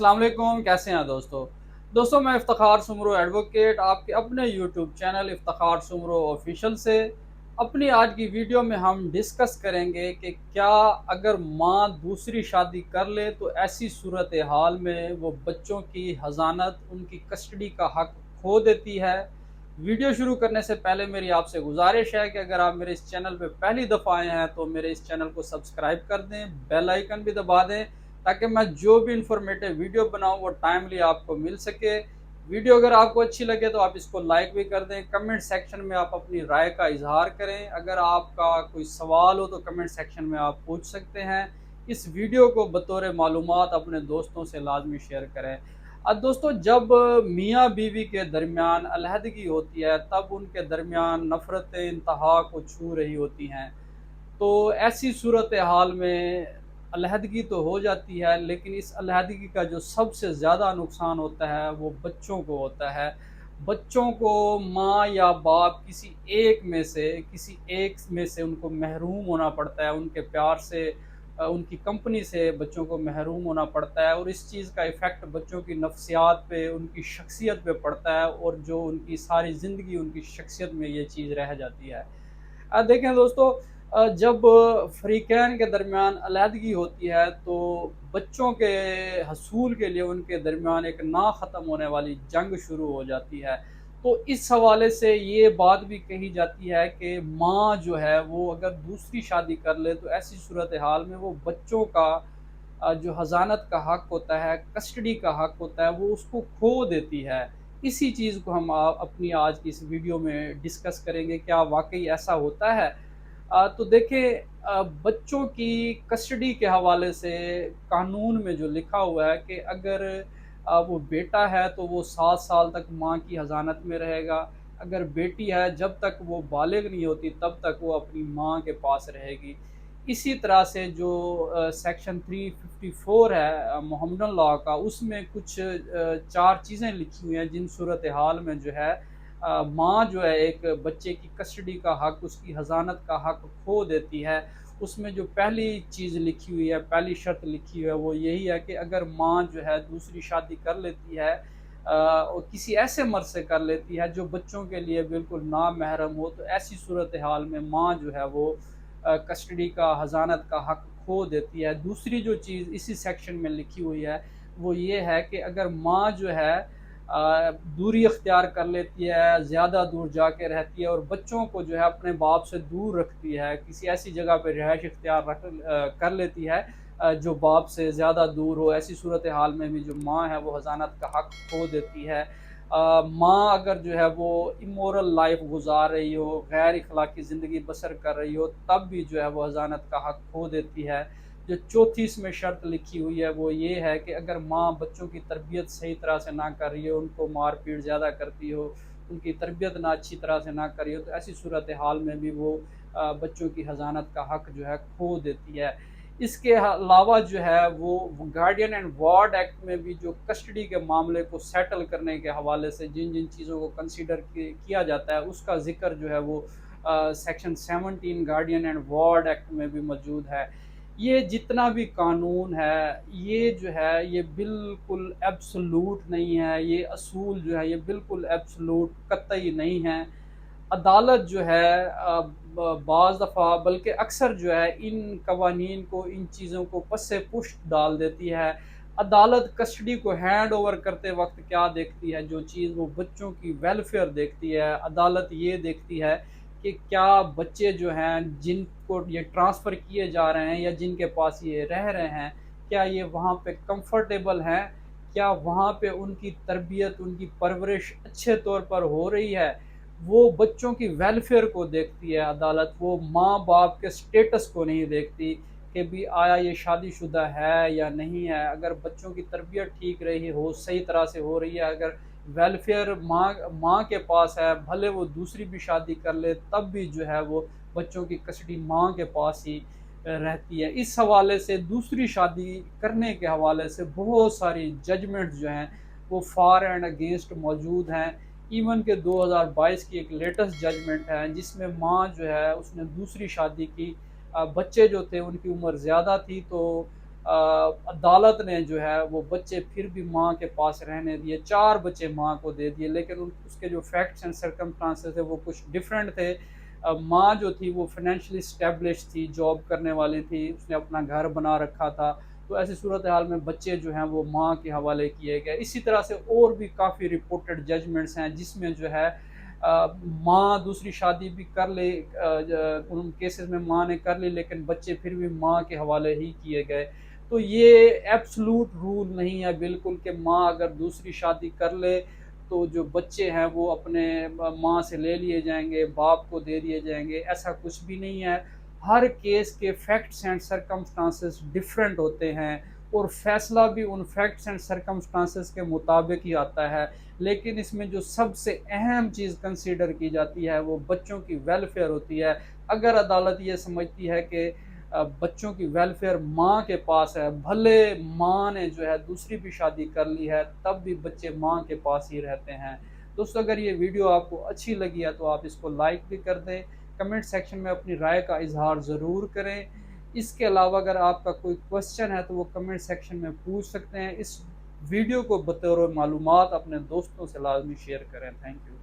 अस्सलाम वालेकुम, कैसे हैं दोस्तों मैं इफ्तिखार सुमरो एडवोकेट आपके अपने YouTube channel Iftikhar Soomro official से अपनी आज की वीडियो में हम डिस्कस करेंगे कि क्या अगर माँ दूसरी शादी कर ले तो ऐसी सूरत हाल में वो बच्चों की हज़ानत उनकी कस्टडी का हक खो देती है। वीडियो शुरू करने से पहले मेरी आपसे गुजारिश है कि अगर आप मेरे इस चैनल पे पहली दफ़ा आए हैं तो मेरे इस चैनल को सब्सक्राइब कर दें, बेल आइकन भी दबा दें ताकि मैं जो भी इंफॉर्मेटिव वीडियो बनाऊं वो टाइमली आपको मिल सके। वीडियो अगर आपको अच्छी लगे तो आप इसको लाइक भी कर दें। कमेंट सेक्शन में आप अपनी राय का इजहार करें। अगर आपका कोई सवाल हो तो कमेंट सेक्शन में आप पूछ सकते हैं। इस वीडियो को बतौर मालूमात अपने दोस्तों से लाजमी शेयर करें। अब दोस्तों, जब मियाँ बीवी के दरमियान अलहदगी होती है तब उनके दरमियान नफ़रतें इंतहा को छू रही होती हैं। तो ऐसी सूरत हाल में अलहदगी तो हो जाती है, लेकिन इस अलहदगी का जो सबसे ज़्यादा नुकसान होता है वो बच्चों को होता है। बच्चों को माँ या बाप किसी एक में से उनको महरूम होना पड़ता है, उनके प्यार से, उनकी कंपनी से बच्चों को महरूम होना पड़ता है और इस चीज़ का इफ़ेक्ट बच्चों की नफ्सियात पे, उनकी शख्सियत पे पड़ता है और जो उनकी सारी ज़िंदगी उनकी शख्सियत में ये चीज़ रह जाती है। देखें दोस्तों, जब फ़रीक़ैन के दरमियान अलहदगी होती है तो बच्चों के हसूल के लिए उनके दरमियान एक ना ख़त्म होने वाली जंग शुरू हो जाती है। तो इस हवाले से ये बात भी कही जाती है कि माँ जो है वो अगर दूसरी शादी कर ले तो ऐसी सूरत हाल में वो बच्चों का जो हज़ानत का हक़ होता है, कस्टडी का हक़ होता है, वो उसको खो देती है। इसी चीज़ को हम अपनी आज की इस वीडियो में डिस्कस करेंगे, क्या वाक़ई ऐसा होता है? तो देखिए, बच्चों की कस्टडी के हवाले से कानून में जो लिखा हुआ है कि अगर वो बेटा है तो वो 7 साल तक माँ की हज़ानत में रहेगा। अगर बेटी है, जब तक वो बालिग नहीं होती तब तक वो अपनी माँ के पास रहेगी। इसी तरह से जो सेक्शन 354 है मोहम्मदन लॉ का, उसमें कुछ 4 चीज़ें लिखी हुई हैं जिन सूरत हाल में जो है माँ जो है एक बच्चे की कस्टडी का हक़, उसकी हज़ानत का हक़ खो देती है। उसमें जो पहली चीज़ लिखी हुई है, पहली शर्त लिखी हुई है वो यही है कि अगर माँ जो है दूसरी शादी कर लेती है और किसी ऐसे मर्द से कर लेती है जो बच्चों के लिए बिल्कुल नामहरम हो, तो ऐसी सूरत हाल में माँ जो है वो कस्टडी का, हज़ानत का हक़ खो देती है। दूसरी जो चीज़ इसी सेक्शन में लिखी हुई है वो ये है कि अगर माँ जो है दूरी इख्तियार कर लेती है, ज़्यादा दूर जाके रहती है और बच्चों को जो है अपने बाप से दूर रखती है, किसी ऐसी जगह पे रिहाइश इख्तियार कर लेती है जो बाप से ज़्यादा दूर हो, ऐसी सूरत हाल में भी जो माँ है वो हज़ानत का हक़ खो देती है। माँ अगर जो है वो इमोरल लाइफ़ गुज़ार रही हो, गैर अखलाकी ज़िंदगी बसर कर रही हो, तब भी जो है वो हज़ानत का हक़ खो देती है। जो चौथी इसमें शर्त लिखी हुई है वो ये है कि अगर माँ बच्चों की तरबियत सही तरह से ना कर रही हो, उनको मार-पीट ज़्यादा करती हो, उनकी तरबियत ना अच्छी तरह से ना कर रही हो, तो ऐसी सूरत हाल में भी वो बच्चों की हज़ानत का हक़ जो है खो देती है। इसके अलावा जो है वो गार्डियन एंड वार्ड एक्ट में भी जो कस्टडी के मामले को सेटल करने के हवाले से जिन-जिन चीज़ों को कंसीडर किया जाता है उसका ज़िक्र जो है वो section 17 guardian and ward act में भी मौजूद है। ये जितना भी कानून है, ये जो है ये बिल्कुल एब्सोल्यूट नहीं है, ये असूल जो है ये बिल्कुल एब्सोल्यूट कतई नहीं है। अदालत जो है बाज़ दफ़ा बल्कि अक्सर जो है इन कवानीन को, इन चीज़ों को पस्से पुश्त डाल देती है। अदालत कस्टडी को हैंड ओवर करते वक़्त क्या देखती है, जो चीज़ वो बच्चों की वेलफेयर देखती है, अदालत ये देखती है कि क्या बच्चे जो हैं जिनको ये ट्रांसफ़र किए जा रहे हैं या जिनके पास ये रह रहे हैं, क्या ये वहाँ पे कंफ़र्टेबल हैं? क्या वहाँ पे उनकी तरबियत, उनकी परवरिश अच्छे तौर पर हो रही है? वो बच्चों की वेलफेयर को देखती है अदालत, वो माँ-बाप के स्टेटस को नहीं देखती कि भी आया ये शादीशुदा है या नहीं है। अगर बच्चों की तरबियत ठीक रही हो, सही तरह से हो रही है, अगर वेलफेयर माँ माँ के पास है, भले वो दूसरी भी शादी कर ले तब भी जो है वो बच्चों की कस्टडी माँ के पास ही रहती है। इस हवाले से दूसरी शादी करने के हवाले से बहुत सारी जजमेंट जो हैं वो फ़ॉर एंड अगेंस्ट मौजूद हैं। इवन के 2022 की एक लेटेस्ट जजमेंट है जिसमें माँ जो है उसने दूसरी शादी की। बच्चे जो थे उनकी उम्र ज़्यादा थी, तो عدالت نے جو ہے وہ بچے پھر بھی ماں کے پاس رہنے دیے، 4 بچے ماں کو دے دیے، لیکن اس کے جو فیکٹس اینڈ سرکمسٹانسز تھے وہ کچھ ڈفرینٹ تھے۔ ماں جو تھی وہ فائنینشلی اسٹیبلش تھی، جاب کرنے والی تھی، اس نے اپنا گھر بنا رکھا تھا، تو ایسی صورتحال میں بچے جو ہیں وہ ماں کے حوالے کیے گئے۔ اسی طرح سے اور بھی کافی رپورٹڈ ججمنٹس ہیں جس میں جو ہے ماں دوسری شادی بھی کر لے، ان کیسز میں ماں نے کر لی لیکن بچے پھر بھی ماں کے حوالے ہی کیے گئے۔ تو یہ ایبسلوٹ رول نہیں ہے بالکل کہ ماں اگر دوسری شادی کر لے تو جو بچے ہیں وہ اپنے ماں سے لے لیے جائیں گے، باپ کو دے دیے جائیں گے، ایسا کچھ بھی نہیں ہے۔ ہر کیس کے فیکٹس اینڈ سرکمسٹانسز ڈفرینٹ ہوتے ہیں اور فیصلہ بھی ان فیکٹس اینڈ سرکمسٹانسز کے مطابق ہی آتا ہے، لیکن اس میں جو سب سے اہم چیز کنسیڈر کی جاتی ہے وہ بچوں کی ویلفیئر ہوتی ہے۔ اگر عدالت یہ سمجھتی ہے کہ بچوں کی ویلفیئر ماں کے پاس ہے، بھلے ماں نے جو ہے دوسری بھی شادی کر لی ہے تب بھی بچے ماں کے پاس ہی رہتے ہیں۔ دوستو اگر یہ ویڈیو آپ کو اچھی لگی ہے تو آپ اس کو لائک بھی کر دیں، کمنٹ سیکشن میں اپنی رائے کا اظہار ضرور کریں۔ اس کے علاوہ اگر آپ کا کوئی کوسچن ہے تو وہ کمنٹ سیکشن میں پوچھ سکتے ہیں۔ اس ویڈیو کو بطور معلومات اپنے دوستوں سے لازمی شیئر کریں۔ Thank you.